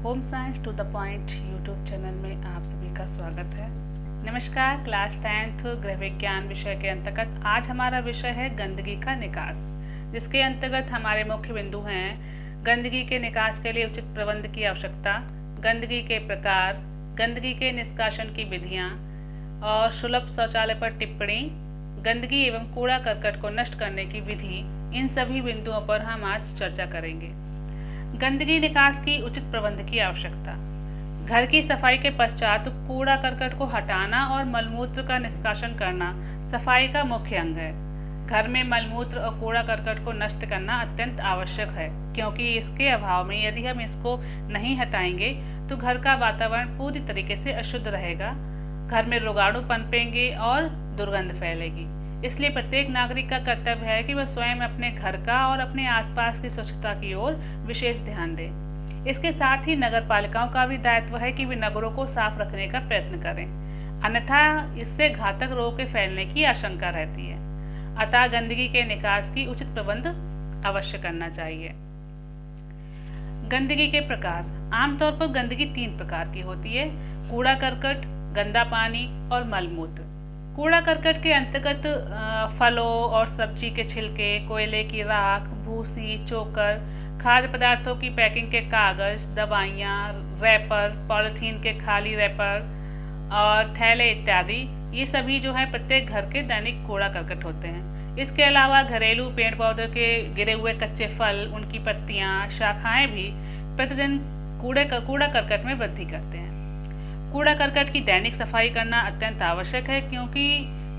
Home science to the point YouTube channel में आप सभी का स्वागत है। नमस्कार। क्लास 10th गृह विज्ञान विषय के अंतर्गत आज हमारा विषय है गंदगी का निकास, जिसके अंतर्गत हमारे मुख्य बिंदु हैं गंदगी के निकास के लिए उचित प्रबंध की आवश्यकता, गंदगी के प्रकार, गंदगी के निष्कासन की विधियाँ और सुलभ शौचालय पर टिप्पणी, गंदगी एवं कूड़ा करकट को नष्ट करने की विधि। इन सभी बिंदुओं पर हम आज चर्चा करेंगे। गंदगी निकास की उचित प्रबंध की आवश्यकता। घर की सफाई के पश्चात कूड़ा करकट को हटाना और मलमूत्र का निष्कासन करना सफाई का मुख्य अंग है। घर में मलमूत्र और कूड़ा करकट को नष्ट करना अत्यंत आवश्यक है, क्योंकि इसके अभाव में यदि हम इसको नहीं हटाएंगे तो घर का वातावरण पूरी तरीके से अशुद्ध रहेगा, घर में रोगाणु पनपेंगे और दुर्गंध फैलेगी। इसलिए प्रत्येक नागरिक का कर्तव्य है कि वह स्वयं अपने घर का और अपने आसपास की स्वच्छता की ओर विशेष ध्यान दे। इसके साथ ही नगर पालिकाओं का भी दायित्व है कि वे नगरों को साफ रखने का प्रयत्न करें, अन्यथा इससे घातक रोग के फैलने की आशंका रहती है। अतः गंदगी के निकास की उचित प्रबंध अवश्य करना चाहिए। गंदगी के प्रकार। आमतौर पर गंदगी 3 प्रकार की होती है: कूड़ा करकट, गंदा पानी और मलमूत्र। कूड़ा करकट के अंतर्गत फलों और सब्जी के छिलके, कोयले की राख, भूसी, चोकर, खाद्य पदार्थों की पैकिंग के कागज, दवाइयाँ, रैपर, पॉलिथीन के खाली रैपर और थैले इत्यादि, ये सभी जो है प्रत्येक घर के दैनिक कूड़ा करकट होते हैं। इसके अलावा घरेलू पेड़ पौधों के गिरे हुए कच्चे फल, उनकी पत्तियाँ, शाखाएं भी प्रतिदिन कूड़ा करकट में वृद्धि करते हैं। कूड़ा करकट की दैनिक सफाई करना अत्यंत आवश्यक है, क्योंकि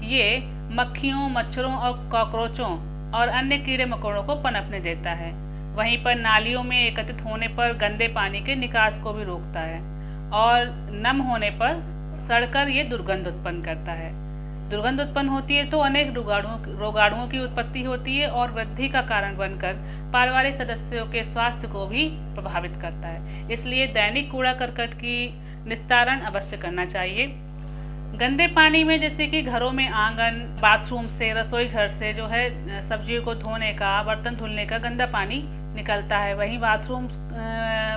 ये मक्खियों, मच्छरों और कॉकरोचों और अन्य कीड़े मकोड़ों को पनपने देता है। वहीं पर नालियों में एकत्रित होने पर गंदे पानी के निकास को भी रोकता है और नम होने पर सड़कर ये दुर्गंध उत्पन्न करता है। दुर्गंध उत्पन्न होती है तो अनेक रोगाणुओं की उत्पत्ति होती है और वृद्धि का कारण बनकर पारिवारिक सदस्यों के स्वास्थ्य को भी प्रभावित करता है। इसलिए दैनिक कूड़ा करकट की निस्तारण अवश्य करना चाहिए। गंदे पानी में जैसे कि घरों में आंगन, बाथरूम से, रसोई घर से जो है सब्जियों को धोने का, बर्तन धुलने का गंदा पानी निकलता है। वहीं बाथरूम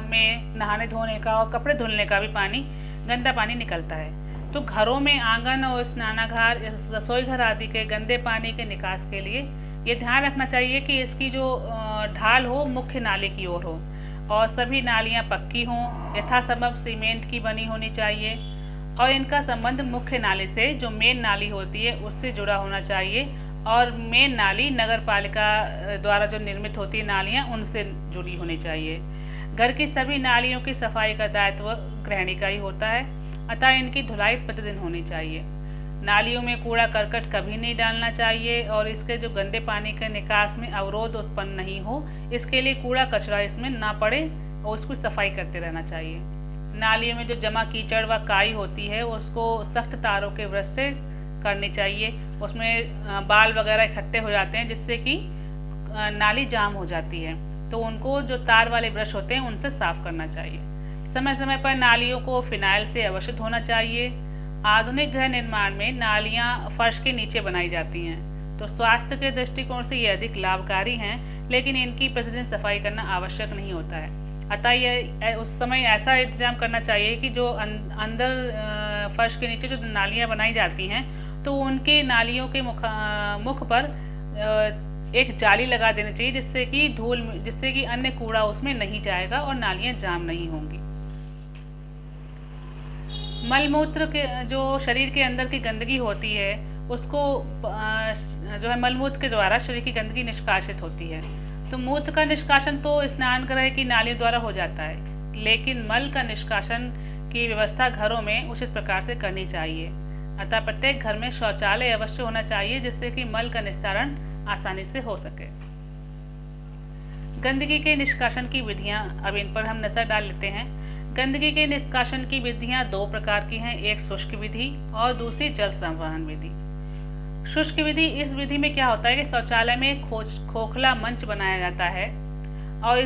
में नहाने धोने का और कपड़े धुलने का भी पानी, गंदा पानी निकलता है। तो घरों में आंगन और स्नानागार, रसोई घर आदि के गंदे पानी के निकास के लिए ये ध्यान रखना चाहिए कि इसकी जो ढाल हो मुख्य नाले की ओर हो और सभी नालियाँ पक्की हों, यथासंभव सीमेंट की बनी होनी चाहिए और इनका संबंध मुख्य नाले से, जो मेन नाली होती है, उससे जुड़ा होना चाहिए और मेन नाली नगर पालिका द्वारा जो निर्मित होती है नालियाँ, उनसे जुड़ी होनी चाहिए। घर की सभी नालियों की सफाई का दायित्व गृहिणी का ही होता है, अतः इनकी धुलाई प्रतिदिन होनी चाहिए। नालियों में कूड़ा करकट कभी नहीं डालना चाहिए और इसके जो गंदे पानी के निकास में अवरोध उत्पन्न नहीं हो, इसके लिए कूड़ा कचरा इसमें ना पड़े और उसकी सफाई करते रहना चाहिए। नालियों में जो जमा कीचड़ व काई होती है उसको सख्त तारों के ब्रश से करनी चाहिए। उसमें बाल वगैरह इकट्ठे हो जाते हैं जिससे कि नाली जाम हो जाती है, तो उनको जो तार वाले ब्रश होते हैं उनसे साफ करना चाहिए। समय समय पर नालियों को फिनाइल से अवश्य धोना चाहिए। आधुनिक गृह निर्माण में नालियाँ फर्श के नीचे बनाई जाती हैं, तो स्वास्थ्य के दृष्टिकोण से ये अधिक लाभकारी हैं, लेकिन इनकी प्रतिदिन सफाई करना आवश्यक नहीं होता है। अतः यह उस समय ऐसा इंतजाम करना चाहिए कि जो अंदर फर्श के नीचे जो नालियाँ बनाई जाती हैं, तो उनके नालियों के मुख पर एक जाली लगा देनी चाहिए, जिससे कि अन्य कूड़ा उसमें नहीं जाएगा और नालियाँ जाम नहीं होंगी। मलमूत्र के जो शरीर के अंदर की गंदगी होती है उसको जो है मलमूत्र के द्वारा शरीर की गंदगी निष्कासित होती है। तो मूत्र का निष्कासन तो स्नान गृह की नालियों द्वारा हो जाता है, लेकिन मल का निष्कासन की व्यवस्था घरों में उचित प्रकार से करनी चाहिए। अतः प्रत्येक घर में शौचालय अवश्य होना चाहिए, जिससे कि मल का निस्तारण आसानी से हो सके। गंदगी के निष्कासन की विधियां, अब इन पर हम नजर डाल लेते हैं। गंदगी के निष्कासन की विधियां 2 प्रकार की हैं, एक शुष्क विधि और दूसरी जल संवहन विधि। शुष्क विधि, इस विधि में क्या होता है कि शौचालय में एक खोखला मंच बनाया जाता है और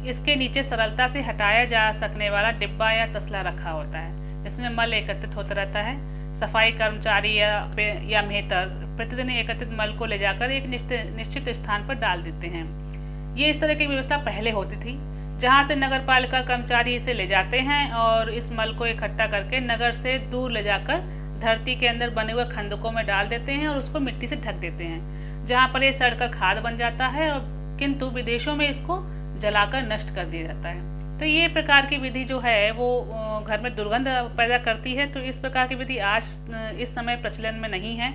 इसके नीचे सरलता से हटाया जा सकने वाला डिब्बा या तसला रखा होता है, जिसमें मल एकत्रित होता रहता है। सफाई कर्मचारी या मेहतर प्रतिदिन एकत्रित मल को ले जाकर एक निश्चित स्थान पर डाल देते हैं। ये इस तरह की व्यवस्था पहले होती थी, जहाँ से नगर पालिका कर्मचारी इसे ले जाते हैं और इस मल को इकट्ठा करके नगर से दूर ले जाकर धरती के अंदर बने हुए खंदकों में डाल देते हैं और उसको मिट्टी से ढक देते हैं, जहाँ पर ये सड़कर खाद बन जाता है। और किंतु विदेशों में इसको जलाकर नष्ट कर दिया जाता है। तो ये प्रकार की विधि जो है वो घर में दुर्गंध पैदा करती है, तो इस प्रकार की विधि आज इस समय प्रचलन में नहीं है।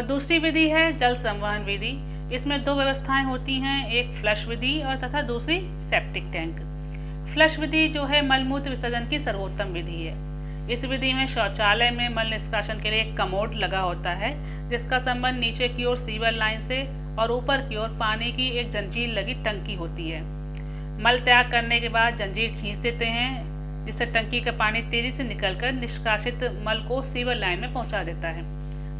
दूसरी विधि है जल संवहन विधि। इसमें दो व्यवस्थाएं होती हैं, एक फ्लश विधि और तथा दूसरी सेप्टिक टैंक। फ्लश विधि जो है मलमूत्र विसर्जन की सर्वोत्तम विधि है। इस विधि में शौचालय में मल निष्कासन के लिए एक कमोड लगा होता है, जिसका संबंध नीचे की ओर सीवर लाइन से और ऊपर की ओर पानी की एक जंजीर लगी टंकी होती है। मल त्याग करने के बाद जंजीर खींच देते हैं, जिससे टंकी का पानी तेजी से निकलकर निष्कासित मल को सीवर लाइन में पहुंचा देता है,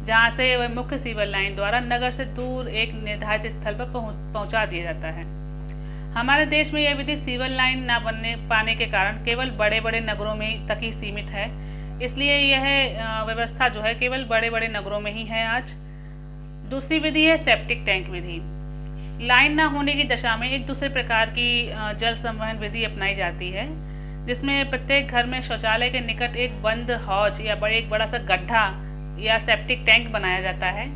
जहां से वह मुख्य सीवर लाइन द्वारा नगर से दूर एक निर्धारित स्थल पर पहुंचा दिया जाता है। हमारे देश में यह विधि सीवर लाइन न बनने पाने के कारण केवल बड़े बड़े नगरों में तक ही सीमित है, इसलिए यह व्यवस्था जो है केवल बड़े बड़े नगरों में ही है आज। दूसरी विधि है सेप्टिक टैंक विधि। लाइन न होने की दशा में एक दूसरे प्रकार की जल संवहन विधि अपनाई जाती है, जिसमें प्रत्येक घर में शौचालय के निकट एक बंद हौज या एक बड़ा सा गड्ढा या सेप्टिक टैंक बनाया जाता है,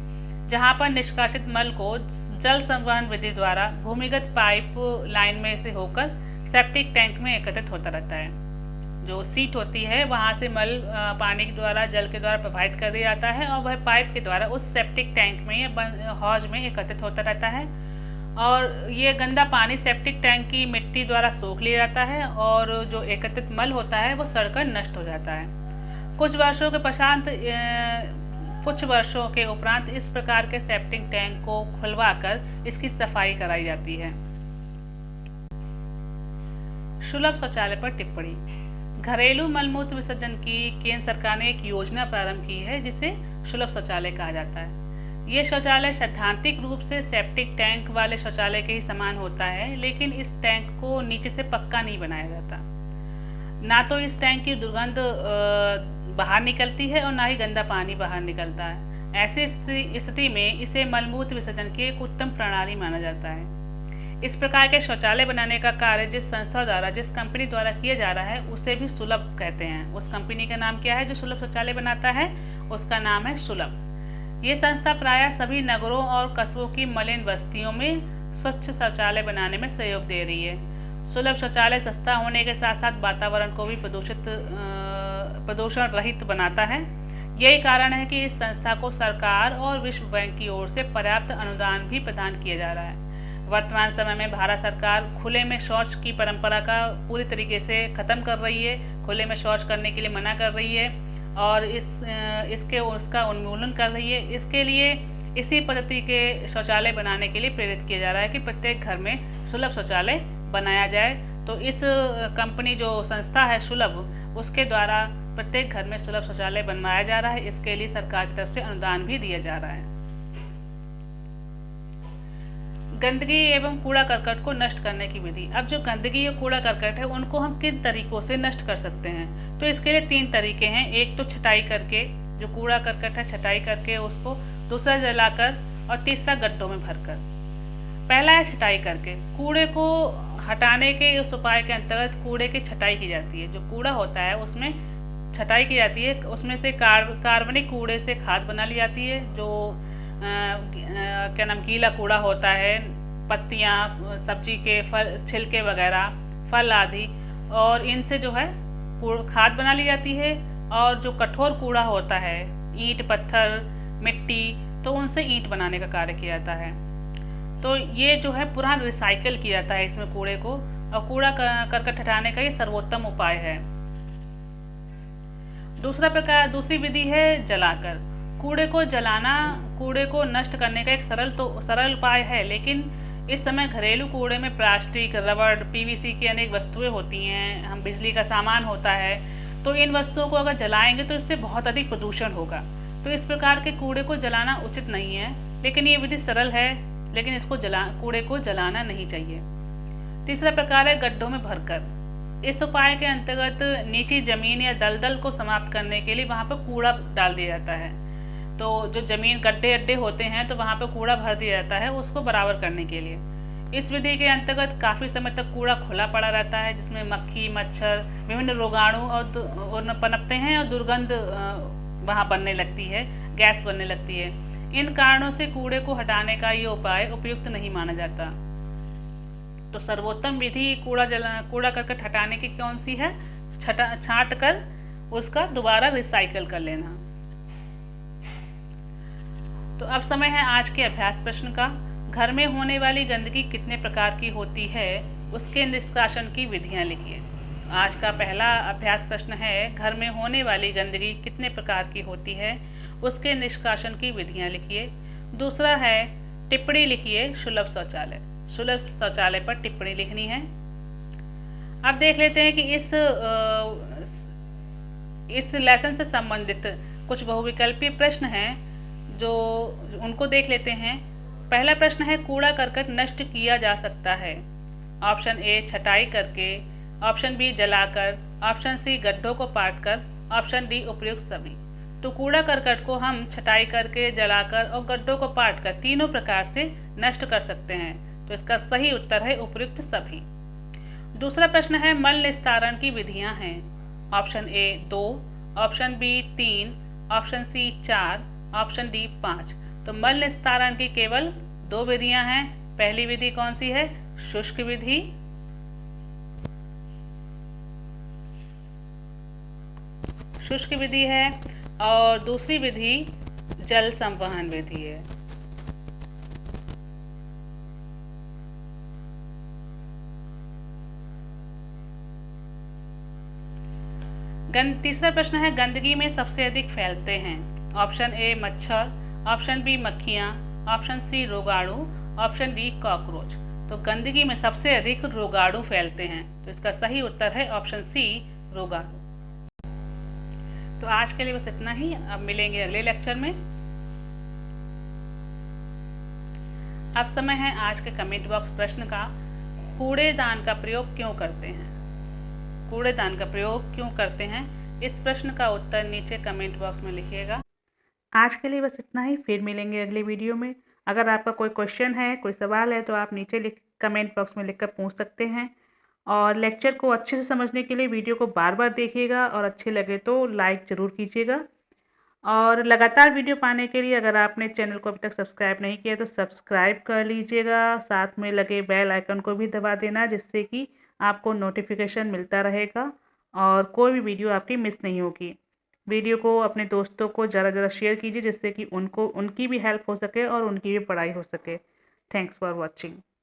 जहां पर निष्कासित मल को जल संवहन विधि द्वारा भूमिगत पाइप लाइन में से होकर सेप्टिक टैंक में एकत्रित होता रहता है। जो सीट होती है वहां से मल पानी के द्वारा जल के द्वारा प्रवाहित कर दिया जाता है और वह पाइप के द्वारा उस सेप्टिक टैंक में या हौज में एकत्रित होता रहता है, और ये गंदा पानी सेप्टिक टैंक की मिट्टी द्वारा सोख लिया जाता है और जो एकत्रित मल होता है वो सड़कर नष्ट हो जाता है। कुछ वर्षों के उपरांत इस प्रकार के सेप्टिक टैंक को खुलवाकर इसकी सफाई कराई जाती है। सुलभ शौचालय पर टिप्पणी। घरेलू मलमूत्र विसर्जन की केंद्र सरकार ने एक योजना प्रारंभ की है, जिसे सुलभ शौचालय कहा जाता है। ये शौचालय सैद्धांतिक रूप से सेप्टिक टैंक वाले शौचालय के ही समान होता है, लेकिन इस टैंक को नीचे से पक्का नहीं बनाया जाता। ना तो इस टैंक की दुर्गंध बाहर निकलती है और ना ही गंदा पानी बाहर निकलता है। ऐसी स्थिति में इसे मलमूत्र विसर्जन की एक उत्तम प्रणाली माना जाता है। इस प्रकार के शौचालय बनाने का कार्य जिस संस्था द्वारा, जिस कंपनी द्वारा किया जा रहा है, उसे भी सुलभ कहते हैं। उस कंपनी का नाम क्या है जो सुलभ शौचालय बनाता है? उसका नाम है सुलभ। ये संस्था प्रायः सभी नगरों और कस्बों की मलिन बस्तियों में स्वच्छ शौचालय बनाने में सहयोग दे रही है। सुलभ शौचालय सस्ता होने के साथ साथ वातावरण को भी प्रदूषण रहित बनाता है। यही कारण है कि इस संस्था को सरकार और विश्व बैंक की ओर से पर्याप्त अनुदान भी प्रदान किया जा रहा है। वर्तमान समय में भारत सरकार खुले में शौच की परंपरा का पूरी तरीके से खत्म कर रही है, खुले में शौच करने के लिए मना कर रही है और उसका उन्मूलन कर रही है। इसके लिए इसी पद्धति के शौचालय बनाने के लिए प्रेरित किया जा रहा है कि प्रत्येक घर में सुलभ शौचालय बनाया जाए। तो इस कंपनी जो संस्था है सुलभ, उसके द्वारा प्रत्येक घर में सुलभ शौचालय बनवाया जा रहा है। इसके लिए सरकार की तरफ से अनुदान भी दिया जा रहा है। गंदगी एवं कूड़ा करकट को नष्ट करने की विधि। अब जो गंदगी और कूड़ा करकट है उनको हम किन तरीकों से नष्ट कर सकते हैं? तो इसके लिए 3 तरीके हैं। एक तो छटाई करके, जो कूड़ा करकट है छटाई करके उसको, दूसरा जलाकर और तीसरा गड्ढों में भरकर। पहला है छटाई करके। कूड़े को हटाने के उस उपाय के अंतर्गत कूड़े की छटाई की जाती है। जो कूड़ा होता है उसमें छटाई की जाती है, उसमें से कार्बनिक कूड़े से खाद बना ली जाती है। जो गीला कूड़ा होता है, पत्तियाँ, सब्जी के फल छिलके वगैरह, फल आदि, और इनसे जो है खाद बना ली जाती है। और जो कठोर कूड़ा होता है, ईंट पत्थर मिट्टी, तो उनसे ईंट बनाने का कार्य किया जाता है। तो ये जो है पुनः रिसाइकल किया जाता है इसमें कूड़े को, और कूड़ा करकट हटाने का ये सर्वोत्तम उपाय है। दूसरी विधि है जलाकर। कूड़े को जलाना कूड़े को नष्ट करने का एक सरल उपाय है, लेकिन इस समय घरेलू कूड़े में प्लास्टिक, रबड़, पीवीसी की अनेक वस्तुएं होती हैं, हम बिजली का सामान होता है। तो इन वस्तुओं को अगर जलाएंगे तो इससे बहुत अधिक प्रदूषण होगा। तो इस प्रकार के कूड़े को जलाना उचित नहीं है, लेकिन ये विधि सरल है, लेकिन इसको कूड़े को जलाना नहीं चाहिए। तीसरा प्रकार है गड्ढों में भरकर। इस उपाय के अंतर्गत नीची जमीन या दलदल को समाप्त करने के लिए वहाँ पर कूड़ा डाल दिया जाता है। तो जो जमीन गड्ढे अड्डे होते हैं तो वहाँ पर कूड़ा भर दिया जाता है उसको बराबर करने के लिए। इस विधि के अंतर्गत काफ़ी समय तक कूड़ा खुला पड़ा रहता है, जिसमें मक्खी, मच्छर, विभिन्न रोगाणु और पनपते हैं और दुर्गंध वहाँ बनने लगती है, गैस बनने लगती है। इन कारणों से कूड़े को हटाने का ये उपाय उपयुक्त नहीं माना जाता। तो सर्वोत्तम विधि कूड़ा करकट हटाने की कौन सी है? छांट कर उसका दोबारा रिसाइकल कर लेना। तो अब समय है आज के अभ्यास प्रश्न का। घर में होने वाली गंदगी कितने प्रकार की होती है, उसके निष्कासन की विधियां लिखिए। आज का पहला अभ्यास प्रश्न है, घर में होने वाली गंदगी कितने प्रकार की होती है, उसके निष्कासन की विधियां लिखिए। दूसरा है, टिप्पणी लिखिए सुलभ शौचालय। सुलभ शौचालय पर टिप्पणी लिखनी है। अब देख लेते हैं कि इस लेसन से संबंधित कुछ बहुविकल्पीय प्रश्न हैं, जो उनको देख लेते हैं। पहला प्रश्न है, कूड़ा करकट नष्ट किया जा सकता है। ऑप्शन ए छटाई करके, ऑप्शन बी जलाकर, ऑप्शन सी गड्ढों को पाटकर, ऑप्शन डी उपयुक्त सभी। तो कूड़ा करकट को हम छटाई करके, जलाकर और गड्ढों को पाटकर तीनों प्रकार से नष्ट कर सकते हैं। तो इसका सही उत्तर है उपयुक्त सभी। दूसरा प्रश्न है, मल निस्तारण की विधियां हैं। Option A 2, option B 3, option C 4, option D 5। तो मल निस्तारण की केवल 2 विधियां हैं। पहली विधि कौन सी है? शुष्क विधि। शुष्क विधि है और दूसरी विधि जल संवहन विधि है। तीसरा प्रश्न है, गंदगी में सबसे अधिक फैलते हैं। ऑप्शन ए मच्छर, ऑप्शन बी मक्खियाँ, ऑप्शन सी रोगाणु, ऑप्शन डी कॉकरोच। तो गंदगी में सबसे अधिक रोगाणु फैलते हैं। तो इसका सही उत्तर है ऑप्शन सी रोगाणु। तो आज के लिए बस इतना ही। अब मिलेंगे अगले लेक्चर में। अब समय है आज के कमेंट बॉक्स प्रश्न का। कूड़ेदान का प्रयोग क्यों करते हैं? कूड़ेदान का प्रयोग क्यों करते हैं? इस प्रश्न का उत्तर नीचे कमेंट बॉक्स में लिखिएगा। आज के लिए बस इतना ही। फिर मिलेंगे अगले वीडियो में। अगर आपका कोई क्वेश्चन है, कोई सवाल है, तो आप नीचे कमेंट बॉक्स में लिखकर पूछ सकते हैं। और लेक्चर को अच्छे से समझने के लिए वीडियो को बार बार देखिएगा और अच्छे लगे तो लाइक ज़रूर कीजिएगा। और लगातार वीडियो पाने के लिए अगर आपने चैनल को अभी तक सब्सक्राइब नहीं किया तो सब्सक्राइब कर लीजिएगा। साथ में लगे बेल आइकन को भी दबा देना, जिससे कि आपको नोटिफिकेशन मिलता रहेगा और कोई भी वीडियो आपकी मिस नहीं होगी। वीडियो को अपने दोस्तों को ज़रा शेयर कीजिए, जिससे कि उनकी भी हेल्प हो सके और उनकी भी पढ़ाई हो सके। Thanks for watching.